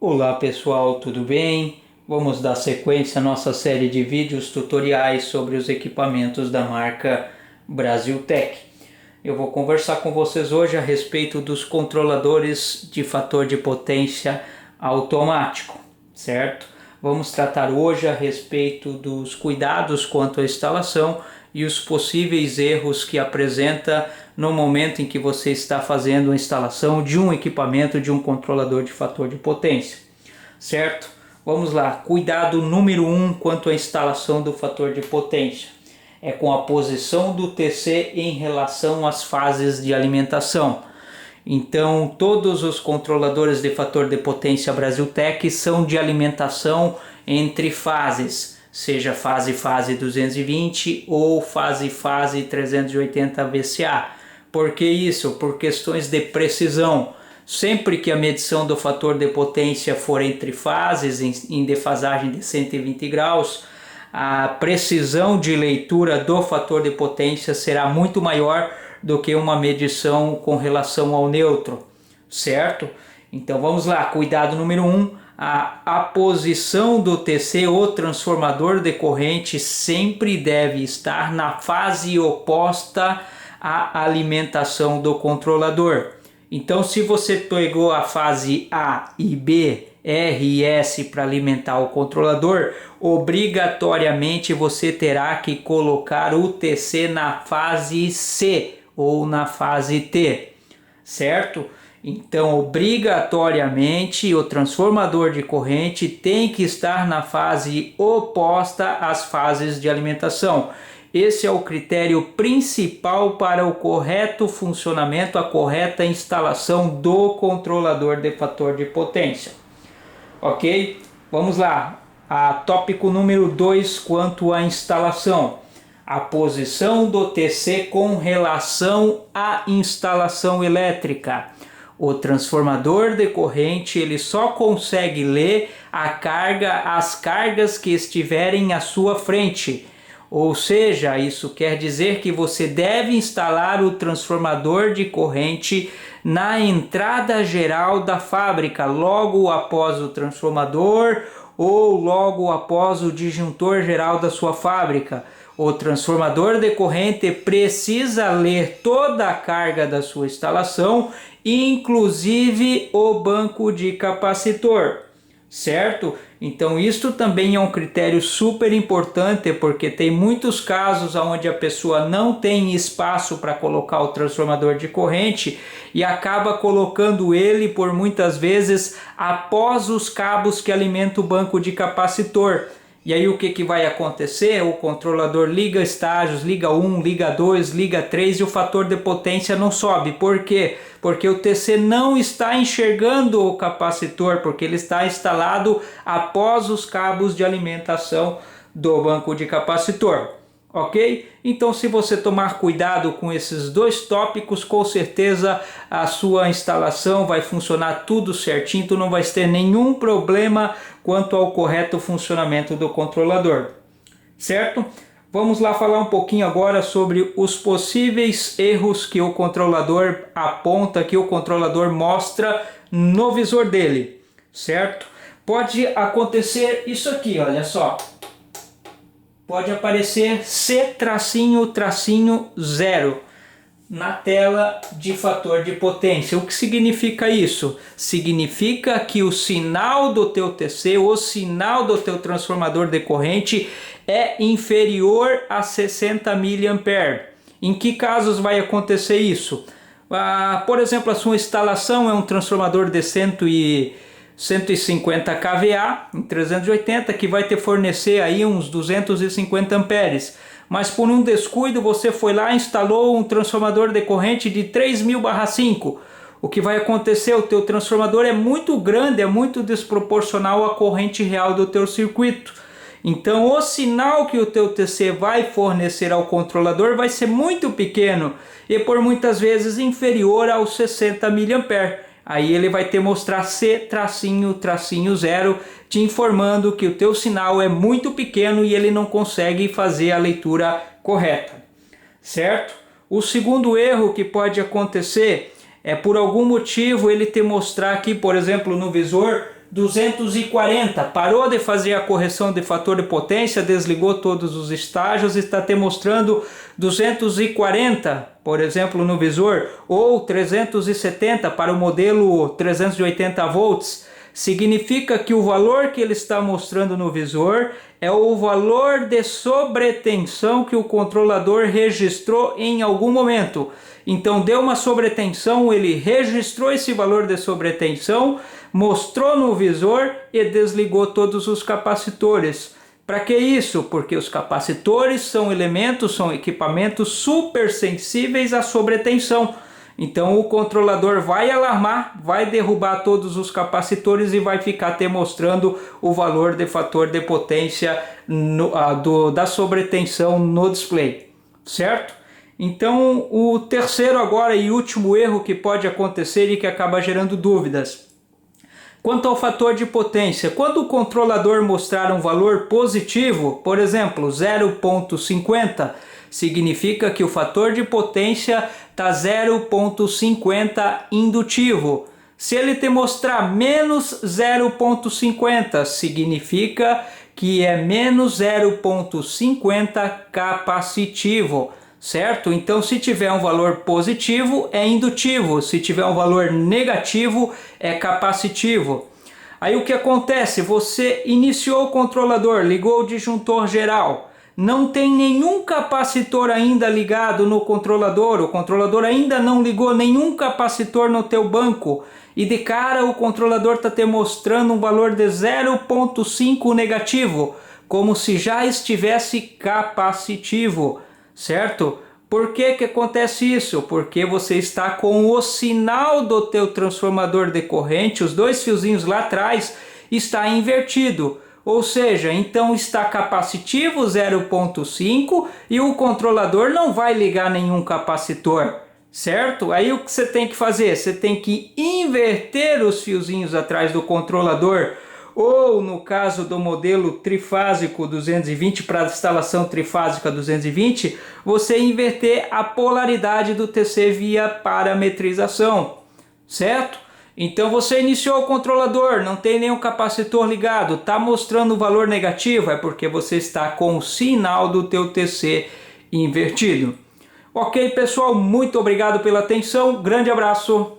Olá pessoal, tudo bem? Vamos dar sequência à nossa série de vídeos tutoriais sobre os equipamentos da marca Brasiltec. Eu vou conversar com vocês hoje a respeito dos controladores de fator de potência automático, certo? Vamos tratar hoje a respeito dos cuidados quanto à instalação e os possíveis erros que apresenta no momento em que você está fazendo a instalação de um equipamento de um controlador de fator de potência, certo? Vamos lá, cuidado número 1 quanto à instalação do fator de potência é com a posição do TC em relação às fases de alimentação. Então, todos os controladores de fator de potência Brasiltec são de alimentação entre fases, seja fase 220 ou fase 380 VCA. Por que isso? Por questões de precisão. Sempre que a medição do fator de potência for entre fases, em defasagem de 120 graus, a precisão de leitura do fator de potência será muito maior do que uma medição com relação ao neutro, certo? Então vamos lá, cuidado número 1, a posição do TC, o transformador de corrente, sempre deve estar na fase oposta à alimentação do controlador. Então se você pegou a fase A e B, R e S para alimentar o controlador, obrigatoriamente você terá que colocar o TC na fase C ou na fase T, certo? Então, obrigatoriamente, o transformador de corrente tem que estar na fase oposta às fases de alimentação. Esse é o critério principal para o correto funcionamento, a correta instalação do controlador de fator de potência. Ok? Vamos lá. Tópico número 2 quanto à instalação. A posição do TC com relação à instalação elétrica. O transformador de corrente ele só consegue ler as cargas que estiverem à sua frente. Ou seja, isso quer dizer que você deve instalar o transformador de corrente na entrada geral da fábrica, logo após o transformador ou logo após o disjuntor geral da sua fábrica. O transformador de corrente precisa ler toda a carga da sua instalação, inclusive o banco de capacitor, certo? Então isto também é um critério super importante, porque tem muitos casos onde a pessoa não tem espaço para colocar o transformador de corrente e acaba colocando ele por muitas vezes após os cabos que alimentam o banco de capacitor. E aí o que vai acontecer? O controlador liga estágios, liga 1, liga 2, liga 3 e o fator de potência não sobe. Por quê? Porque o TC não está enxergando o capacitor, porque ele está instalado após os cabos de alimentação do banco de capacitor. Ok? Então, se você tomar cuidado com esses dois tópicos, com certeza a sua instalação vai funcionar tudo certinho, tu não vai ter nenhum problema quanto ao correto funcionamento do controlador, certo? Vamos lá falar um pouquinho agora sobre os possíveis erros que o controlador aponta, que o controlador mostra no visor dele, certo? Pode acontecer isso aqui, olha só. Pode aparecer C-0 na tela de fator de potência. O que significa isso? Significa que o sinal do teu TC, o sinal do teu transformador de corrente é inferior a 60 mA. Em que casos vai acontecer isso? Por exemplo, a sua instalação é um transformador de 150 kVA em 380 que vai te fornecer aí uns 250 amperes, mas por um descuido você foi lá e instalou um transformador de corrente de 3000/5. O que vai acontecer? O teu transformador é muito grande, é muito desproporcional à corrente real do teu circuito. Então o sinal que o teu TC vai fornecer ao controlador vai ser muito pequeno e por muitas vezes inferior aos 60 mA. Aí ele vai te mostrar C-0 te informando que o teu sinal é muito pequeno e ele não consegue fazer a leitura correta, certo? O segundo erro que pode acontecer é por algum motivo ele te mostrar aqui, por exemplo, no visor 240, parou de fazer a correção de fator de potência, desligou todos os estágios e está te mostrando 240, por exemplo, no visor, ou 370 para o modelo 380 volts. Significa que o valor que ele está mostrando no visor é o valor de sobretensão que o controlador registrou em algum momento. Então deu uma sobretensão, ele registrou esse valor de sobretensão, mostrou no visor e desligou todos os capacitores. Para que isso? Porque os capacitores são elementos, são equipamentos super sensíveis à sobretensão. Então o controlador vai alarmar, vai derrubar todos os capacitores e vai ficar te mostrando o valor de fator de potência da sobretensão no display, certo? Então o terceiro agora e último erro que pode acontecer e que acaba gerando dúvidas. Quanto ao fator de potência, quando o controlador mostrar um valor positivo, por exemplo 0,50, significa que o fator de potência está 0,50 indutivo. Se ele te mostrar menos 0,50, significa que é menos 0,50 capacitivo, certo? Então se tiver um valor positivo é indutivo, se tiver um valor negativo é capacitivo. Aí o que acontece? Você iniciou o controlador, ligou o disjuntor geral, não tem nenhum capacitor ainda ligado no controlador, o controlador ainda não ligou nenhum capacitor no teu banco e de cara o controlador está te mostrando um valor de 0,5 negativo, como se já estivesse capacitivo, certo? Por que que acontece isso? Porque você está com o sinal do teu transformador de corrente, os dois fiozinhos lá atrás, está invertido. Ou seja, então está capacitivo 0,5 e o controlador não vai ligar nenhum capacitor, certo? Aí o que você tem que fazer? Você tem que inverter os fiozinhos atrás do controlador, ou no caso do modelo trifásico 220 para instalação trifásica 220, você inverter a polaridade do TC via parametrização, certo? Então você iniciou o controlador, não tem nenhum capacitor ligado, está mostrando o valor negativo, é porque você está com o sinal do teu TC invertido. Ok pessoal, muito obrigado pela atenção, grande abraço.